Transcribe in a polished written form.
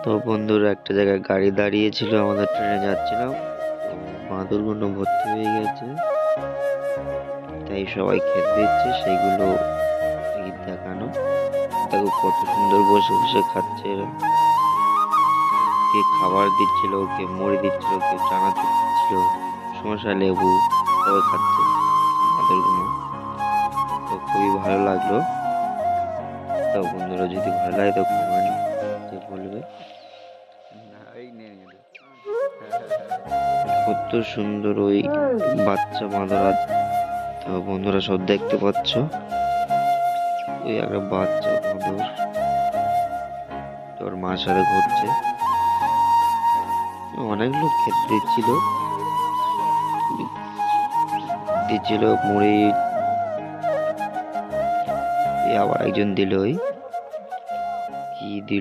তো বন্ধুরা, একটা জায়গায় গাড়ি দাঁড়িয়েছিল, আমাদের ট্রেনে যাচ্ছিলাম। বাঁদরগুলো ভর্তি হয়ে গেছে, তাই সবাই খেতে দিচ্ছে। সেইগুলো ঈদ দেখানো। দেখো কত সুন্দর বসে বসে খাচ্ছে এরা। কে খাবার দিচ্ছিল, কে মুড়ি দিচ্ছিল, কেউ চানাচুর দিচ্ছিল, শসা লেবু সবাই খাচ্ছে বাঁদরগুলো। তো খুবই ভালো লাগলো। তো বন্ধুরা, যদি ভালো লাগে তো কমেন্টে বলবে। কত সুন্দর ওই বাচ্চা বাঁদর। তো বন্ধুরা, সব দেখতে পাচ্ছ, ওই একটা বাচ্চা বাঁদর তোর মার সাথে ঘুরছে। অনেক লোক খেতে দিচ্ছিল মুড়ি, আবার একজন দিল ওই